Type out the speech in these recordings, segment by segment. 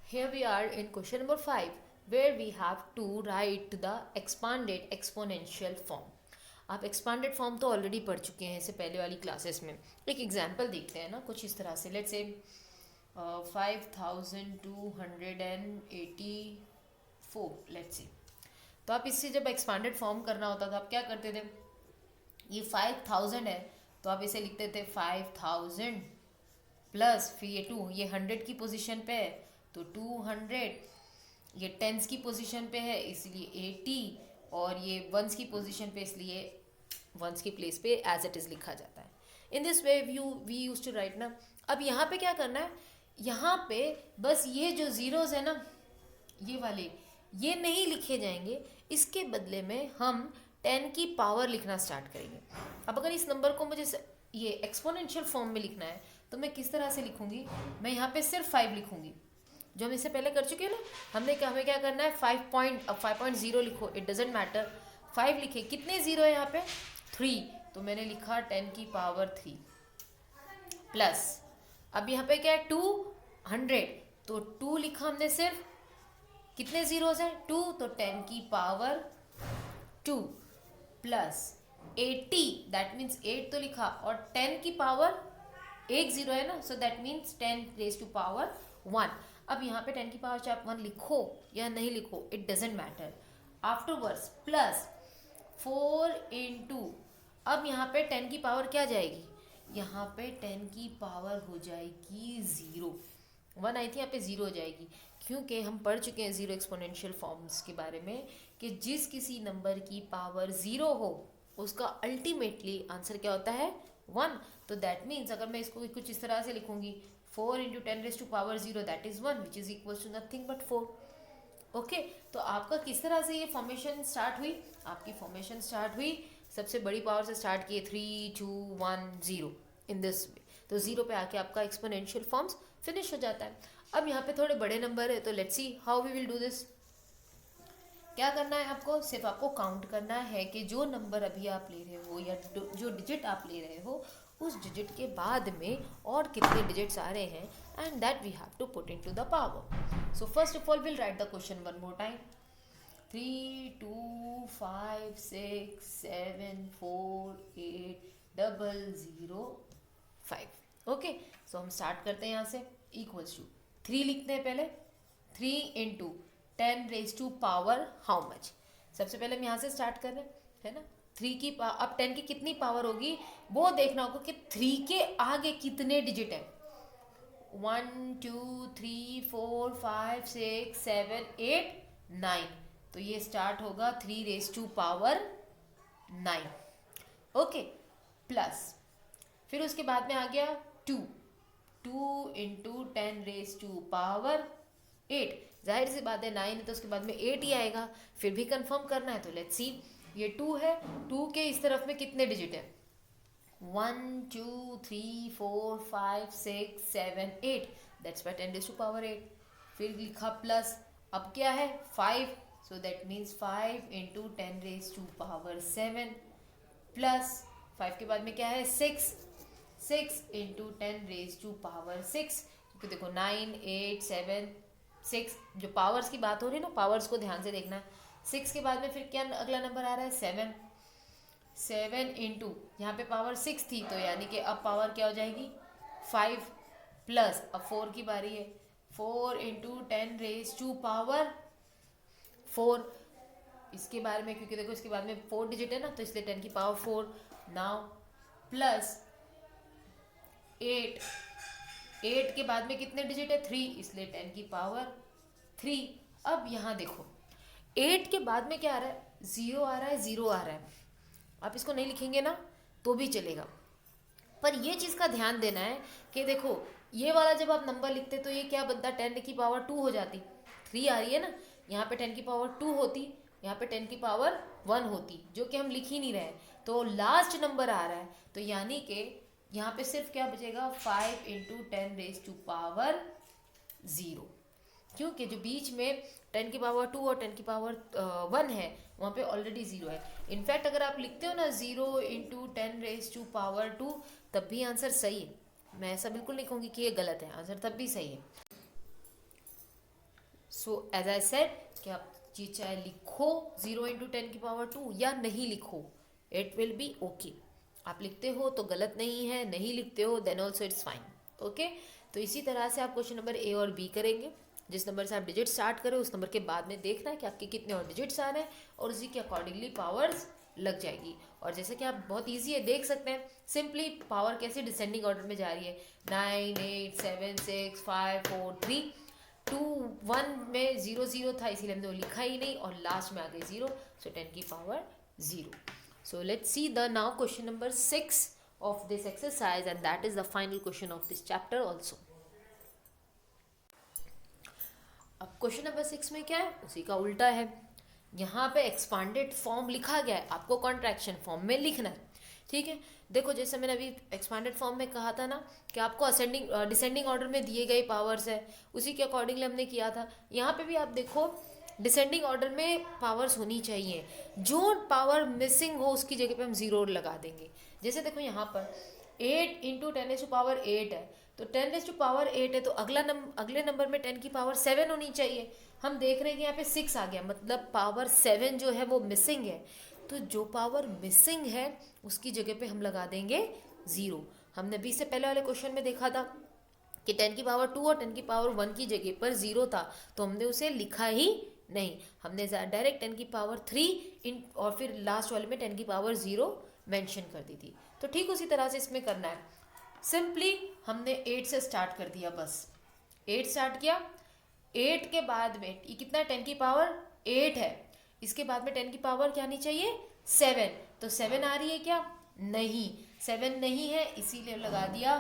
Here we are in question number 5 where we have to write the expanded exponential form. आप expanded form तो already पढ़ चुके हैं इससे पहले वाली क्लासेस में. एक एग्जाम्पल देखते हैं ना कुछ इस तरह से. Let's say 5284 let's say. तो आप इससे जब एक्सपांडेड फॉर्म करना होता था आप क्या करते थे, ये 5000 है तो आप इसे लिखते थे 5000 प्लस फिर ये 2, ये 100 की पोजीशन पे है तो 200, ये टेंस की पोजीशन पे है इसलिए 80 और ये वंस की पोजीशन पे इसलिए वंस की प्लेस पे एज इट इज़ लिखा जाता है. In this way we use to write ना. अब यहाँ पे क्या करना है, यहाँ पे बस ये जो ज़ीरोज़ है ना ये वाले ये नहीं लिखे जाएंगे, इसके बदले में हम 10 की पावर लिखना स्टार्ट करेंगे. अब अगर इस नंबर को मुझे ये एक्सपोनेंशियल फॉर्म में लिखना है तो मैं किस तरह से लिखूंगी, मैं यहाँ पे सिर्फ 5 लिखूंगी जो हम इससे पहले कर चुके हैं ना. हमें क्या करना है, 5.0 लिखो, इट डजेंट मैटर. 5 लिखे, कितने जीरो है यहाँ पे 3, तो मैंने लिखा 10 की पावर 3 प्लस. अब यहाँ पे क्या है 200 तो 2 लिखा हमने सिर्फ, कितने जीरोज हैं 2 तो 10 की पावर 2 प्लस 80 दैट मीन्स 8 तो लिखा और 10 की पावर एक जीरो है ना, so that means 10 raise to power 1. अब यहाँ पे 10 की पावर चाहे आप 1 लिखो या नहीं लिखो it doesn't matter. Afterwards plus 4 into, अब यहाँ पे 10 की पावर क्या जाएगी, यहाँ पे 10 की पावर हो जाएगी 0. 1 आई थी यहाँ पे 0 हो जाएगी क्योंकि हम पढ़ चुके हैं जीरो एक्सपोनेंशियल फॉर्म्स के बारे में कि जिस किसी नंबर की पावर 0 हो उसका अल्टीमेटली आंसर क्या होता है 1. तो दैट मीन्स अगर मैं इसको कुछ इस तरह से लिखूंगी 4 into 10 raise to power 0 that is 1 which is equal to nothing but 4. Okay, तो आपका किस तरह से ये फॉर्मेशन स्टार्ट हुई, आपकी फॉर्मेशन स्टार्ट हुई सबसे बड़ी पावर से स्टार्ट किए 3 2 1 0 इन दिस वे. तो 0 पे आके आपका एक्सपोनेंशियल फॉर्म्स फिनिश हो जाता है. अब यहाँ पे थोड़े बड़े नंबर है तो let's see how we will do this. क्या करना है आपको, सिर्फ आपको काउंट करना है कि जो नंबर अभी आप ले रहे हो या जो डिजिट आप ले रहे हो उस डिजिट के बाद में और कितने डिजिट्स आ रहे हैं and that we have to put into the power. So first of all will write the question one more time. 3 2 5 6 7 4 8 0 5. Okay, so हम स्टार्ट करते हैं यहाँ से. इक्वल्स टू 3 लिखते हैं पहले. 3 into 10 raise to power how much. सबसे पहले हम यहाँ से स्टार्ट कर रहे हैं है ना. 3 की अब 10 की कितनी पावर होगी वो देखना होगा कि 3 के आगे कितने डिजिट है. 1 2 3 4 5 6 7 8 9, तो ये स्टार्ट होगा 3 raise to power 9. Okay, plus फिर उसके बाद में आ गया 2 इंटू 10 रेज टू पावर 8. जाहिर सी बात है 9 है तो उसके बाद में 8 ही आएगा. फिर भी कंफर्म करना है तो लेट्स सी. ये 2 है, 2 के इस तरफ में कितने डिजिट है 1 2 3 4 5 6 7 8 that's by 10 raise to power 8. फिर लिखा प्लस, अब क्या है 5 so that means 5 into 10 raise to power 7 plus 5 के बाद में क्या है 6 इंटू 10 रेज टू पावर 6. क्योंकि देखो 9 8 7 6 जो पावर्स की बात हो रही है ना, पावर्स को ध्यान से देखना. 6 के बाद में फिर क्या अगला नंबर आ रहा है 7 इंटू यहाँ पे पावर 6 थी तो यानी कि अब पावर क्या हो जाएगी 5 प्लस अब 4 की बारी है 4 इंटू 10 रेज टू पावर 4. इसके बारे में क्योंकि देखो इसके बाद में 4 डिजिट है ना तो इसलिए 10 की पावर 4. नाउ प्लस 8 के बाद में कितने डिजिट है 3 इसलिए 10 की पावर 3. अब यहाँ देखो 8 के बाद में क्या आ रहा है 0 आ रहा है 0 आ रहा है. आप इसको नहीं लिखेंगे ना तो भी चलेगा, पर ये चीज़ का ध्यान देना है कि देखो ये वाला जब आप नंबर लिखते तो ये क्या बनता 10 की पावर 2 हो जाती. 3 आ रही है ना, यहाँ पे 10 की पावर 2 होती, यहाँ पे 10 की पावर 1 होती जो कि हम लिख ही नहीं रहे. तो लास्ट नंबर आ रहा है तो यानी कि यहाँ पे सिर्फ क्या बचेगा 5 इंटू 10 रेज टू पावर 0. क्योंकि जो बीच में 10 की पावर 2 और 10 की पावर 1 है वहाँ पे ऑलरेडी 0 है. इनफैक्ट अगर आप लिखते हो ना 0 इंटू 10 रेज टू पावर 2 तब भी आंसर सही है. मैं ऐसा बिल्कुल नहीं कहूँगी कि ये गलत है, आंसर तब भी सही है. सो एज आई सेड कि आप ये चाहे लिखो 0 इंटू 10⁻², या नहीं लिखो, इट विल बी ओके। आप लिखते हो तो गलत नहीं है, नहीं लिखते हो then also it's fine. Okay, तो इसी तरह से आप क्वेश्चन नंबर ए और बी करेंगे। जिस नंबर से आप डिजिट स्टार्ट करें उस नंबर के बाद में देखना है कि आपके कितने और डिजिट्स आ रहे हैं, और उसी के अकॉर्डिंगली पावर्स लग जाएगी। और जैसे कि आप बहुत इजी है, देख सकते हैं सिंपली पावर कैसे डिसेंडिंग ऑर्डर में जा रही है। 9 8 7 6 5 4 3 2 1 में 0 0 था, इसीलिए हमने वो लिखा ही नहीं, और लास्ट में आ गए 0, सो 10⁻0। So let's see the now question number 6 of this exercise, and that is the final question of this chapter also. अब क्वेश्चन नंबर 6 में क्या है, उसी का उल्टा है। यहाँ पे एक्सपांडेड फॉर्म लिखा गया है, आपको कॉन्ट्रैक्शन फॉर्म में लिखना है। ठीक है, देखो जैसे मैंने अभी एक्सपांडेड फॉर्म में कहा था ना कि आपको असेंडिंग डिसेंडिंग ऑर्डर में दिए गए पावर्स है, उसी के अकॉर्डिंगली हमने किया था। यहाँ पे भी आप देखो डिसेंडिंग ऑर्डर में पावर्स होनी चाहिए, जो पावर मिसिंग हो उसकी जगह पे हम 0 लगा देंगे। जैसे देखो यहाँ पर 8 इंटू 10⁸8 है, तो 10⁸8 है तो अगले नंबर में 10⁻7 होनी चाहिए। हम देख रहे हैं कि यहाँ पे 6 आ गया, मतलब पावर 7 जो है वो मिसिंग है। तो जो पावर मिसिंग है उसकी जगह पे हम लगा देंगे 0। हमने 20 से पहले वाले क्वेश्चन में देखा था कि 10⁻2 और 10⁻1 की जगह पर 0 था, तो हमने उसे लिखा ही नहीं, हमने डायरेक्ट 10⁻3 और फिर लास्ट वाले में 10⁻0 मेंशन कर दी थी। तो ठीक उसी तरह से इसमें करना है। सिंपली हमने 8 से स्टार्ट कर दिया, बस 8 स्टार्ट किया। 8 के बाद में ये कितना 10⁻8 है, इसके बाद में 10 की पावर क्या आनी चाहिए 7, तो 7 आ रही है क्या, नहीं 7 नहीं है, इसीलिए लगा दिया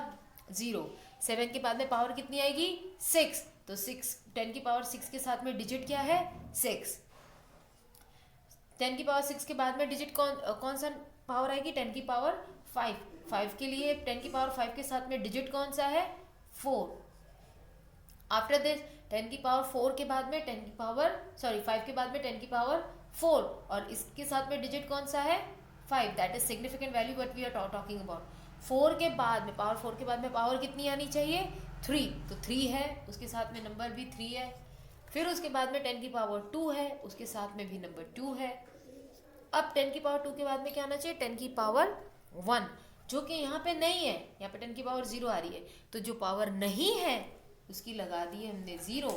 0। 7 के बाद में पावर कितनी आएगी 6, तो 10⁻6 के साथ में डिजिट क्या है 6। 10⁻6 के बाद में डिजिट कौन सा पावर आएगी 10⁻5। 5 के लिए 10⁻5 के साथ में डिजिट कौन सा है 4। आफ्टर दिस 10⁻4 के बाद में 5 के बाद में 10⁻4, और इसके साथ में डिजिट कौन सा है 5, that is significant value what we are talking about. 4 के बाद में पावर 4 के बाद में पावर कितनी आनी चाहिए 3, तो 3 है, उसके साथ में नंबर भी 3 है। फिर उसके बाद में 10⁻2 है, उसके साथ में भी नंबर 2 है। अब 10⁻2 के बाद में क्या आना चाहिए 10⁻1, जो कि यहाँ पे नहीं है, यहाँ पे 10⁻0 आ रही है, तो जो पावर नहीं है उसकी लगा दी है हमने 0।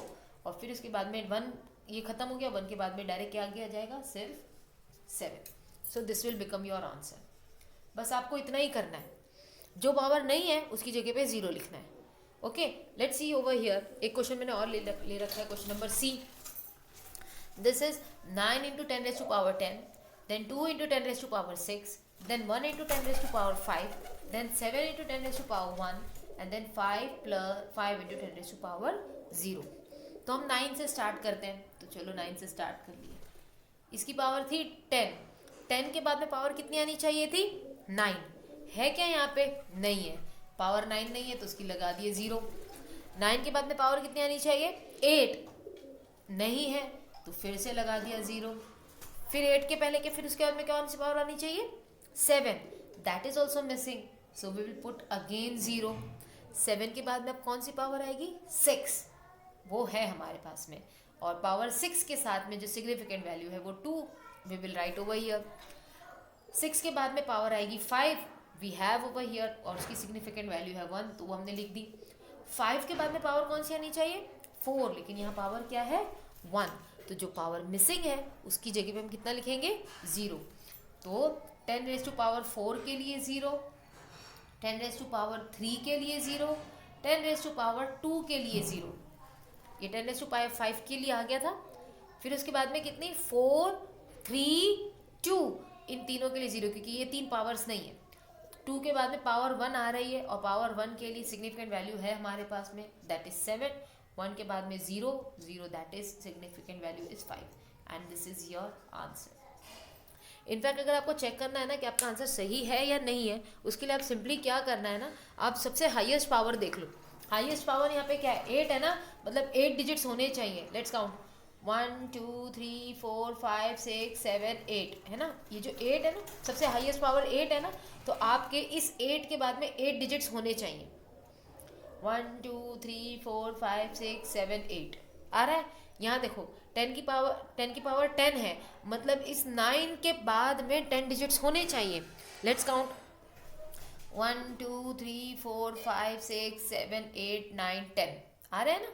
और फिर उसके बाद में 1 ये खत्म हो गया, 1 के बाद में डायरेक्ट क्या आ जाएगा सिर्फ 7। So this will become your answer. बस आपको इतना ही करना है, जो पावर नहीं है उसकी जगह पे 0 लिखना है। Okay, let's see over here. एक क्वेश्चन मैंने और ले रखा है, question number C. This is 9 into 10⁻10, then 2 into 10⁻6, then 1 into 10⁻5, then 7 into 10⁻1, and then 5 into 10⁻0। तो हम 9 से स्टार्ट करते हैं, तो चलो 9 से स्टार्ट कर लिए। इसकी पावर थी 10, 10 के बाद में पावर कितनी आनी चाहिए थी 9, है क्या यहाँ पे नहीं है, पावर 9 नहीं है तो उसकी लगा दिए 0। 9 के बाद में पावर कितनी आनी चाहिए 8, नहीं है तो फिर से लगा दिया 0। फिर 8 के पहले के फिर उसके बाद में कौन सी पावर आनी चाहिए 7, that is also missing, so we will put again 0। 7 के बाद में अब कौन सी पावर आएगी 6, वो है हमारे पास में, और पावर 6 के साथ में जो सिग्निफिकेंट वैल्यू है वो 2, we will write over here. 6 के बाद में पावर आएगी 5, वी हैव ओवर हियर, और उसकी सिग्निफिकेंट वैल्यू है 1, तो वो हमने लिख दी। 5 के बाद में पावर कौन सी आनी चाहिए 4, लेकिन यहाँ पावर क्या है 1, तो जो पावर मिसिंग है उसकी जगह पे हम कितना लिखेंगे 0। तो 10⁻4 के लिए 0, 10⁻3 के लिए 0, 10⁻2 के लिए 0, ये 10⁻5 के लिए आ गया था। फिर उसके बाद में कितनी 4 3 2, इन तीनों के लिए 0, क्योंकि ये 3 पावर्स नहीं है। 2 के बाद में पावर 1 आ रही है, और पावर 1 के लिए सिग्निफिकेंट वैल्यू है हमारे पास में, दैट इज 7। 1 के बाद में 0 0, that is significant value is 5, and this is your answer. In fact अगर आपको चेक करना है ना कि आपका आंसर सही है या नहीं है, उसके लिए आप सिंपली क्या करना है ना, आप सबसे हाईएस्ट पावर देख लो। हाईएस्ट पावर यहाँ पे क्या है 8 है ना, मतलब 8 डिजिट्स होने चाहिए। लेट्स काउंट 1 2 3 4 5 6 7 8 है ना, ये जो 8 है ना, सबसे हाईएस्ट पावर 8 है ना, तो आपके इस 8 के बाद में 8 डिजिट्स होने चाहिए। 1 2 3 4 5 6 7 8 आ रहा है, यहाँ देखो 10 की पावर 10 है, मतलब इस 9 के बाद में 10 डिजिट्स होने चाहिए। लेट्स काउंट 1 2 3 4 5 6 7 8 9 10 आ रहे हैं ना,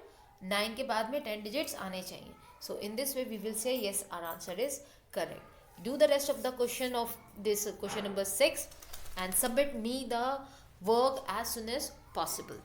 9 के बाद में 10 डिजिट्स आने चाहिए। So in this way we will say yes, our answer is correct. Do the rest of the question of this question number 6 and submit me the work as soon as possible.